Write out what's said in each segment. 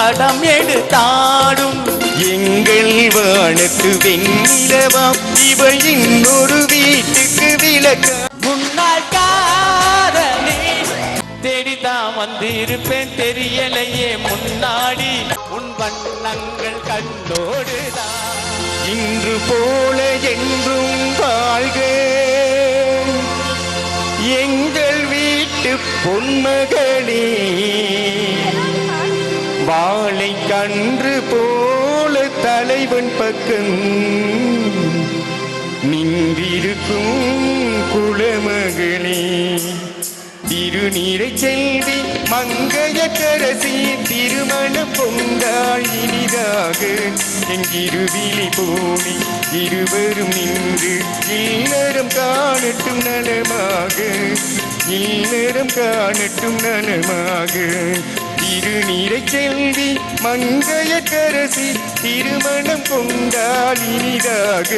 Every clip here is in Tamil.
படம் எடுத்தாடும் எங்கள் வானத்து வெண்ணிலவாம் இவள் இன்னொரு வீட்டுக்கு விளக்க முன்னாள் காதலே தேடிதான் வந்திருப்பேன் தெரியலையே முன்னாடி உன் வண்ணங்கள் கண்டோடுதான் இன்று போல என்றும் வாழ்க எங்கள் வீட்டு பொன்மகளே வாழை கன்று போல தலைவன் பக்கம் நின்றிருக்கும் குலமகளே திருநீரை செல்வி மங்கையரசி திருமணம் பொங்காள் இனிதாக எங்கிருவிழி போனி இருவரும் நின்று இல்லறம் காணட்டும் நலமாக இல்லறம் காணட்டும் நலமாக திருநீரை செல்வி மங்கையரசி திருமணம் கொண்டால் இனிதாக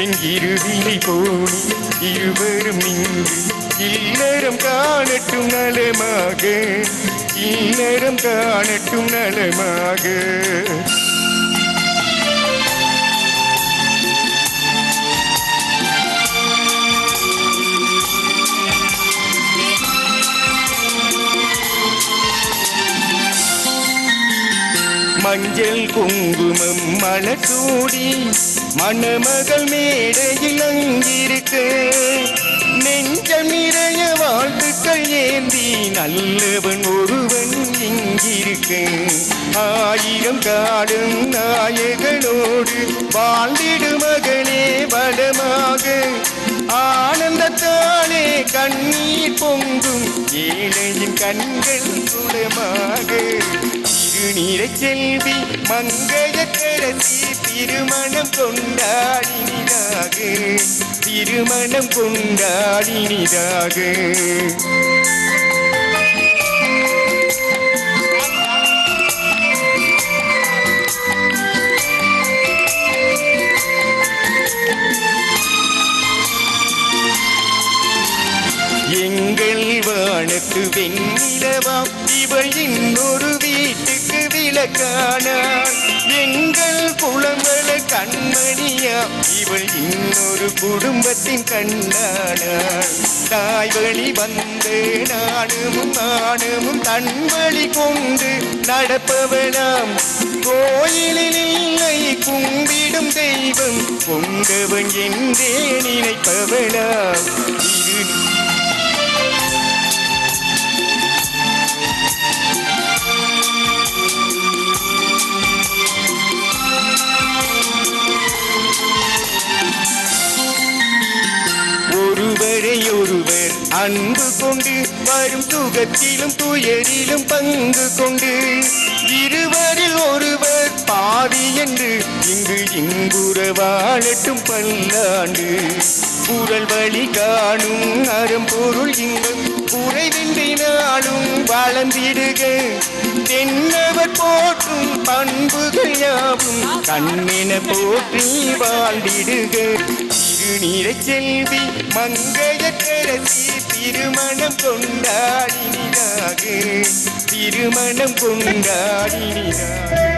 எங்கிருவிழி போனி இருவரும் நின்று இல்லறம் காணட்டும் நலமாக இல்லறம் காணட்டும் நலமாக மஞ்சள் குங்குமம் மலசூடி மணமகள் மேடையில் அங்கிருக்க நெஞ்சம் நிறைய வாழ்த்துக்கள் ஏந்தி நல்லவன் ஒருவன் இங்கிருக்க ஆயிரம் காடும் நாயகனோடு வாழ்ந்திடு மகளே வளமாக ஆனந்தத்தாலே கண்ணீர் பொங்கும் ஏழையின் கண்கள் குளமாக திருநீரை செல்வி மங்கையரசி திருமணம் கொண்டாடினிதாக திருமணம் கொண்டாடினிதாக எங்கள் வானத்து வெண்ணிலவாம் இவள் இன்னொரு வீட்டுக்கு விளக்கானாள் எங்கள் குளங்கள கண்மணியா இவள் இன்னொரு குடும்பத்தின் கண்ணானாள் தாய் வழி வந்து நாணமும் தன் வழி கொண்டு நடப்பவனாம் கோயிலில் இல்லை கும்பிடும் தெய்வம் பொங்கவன் என்றே நினைப்பவனாம் ஒருவரை ஒருவர் அன்பு கொண்டு வரும் சுகத்திலும் துயரிலும் பங்கு கொண்டு இருவரில் ஒருவர் பாதி என்று இங்கு இன்புற வாழட்டும் பல்லாண்டு குரல் வழி காணும் அறம்பொருள் இன்பம் குறைவின்றி நாளும் வளர்ந்திடுக தென்னவர் போற்றும் பண்புகள் யாவும் கண்ணென போற்றி வாழ்ந்திடுக திருநீரை செல்வி மங்கையரசி திருமணம் கொண்டாடினிதாக திருமணம் கொண்டாடினிதாக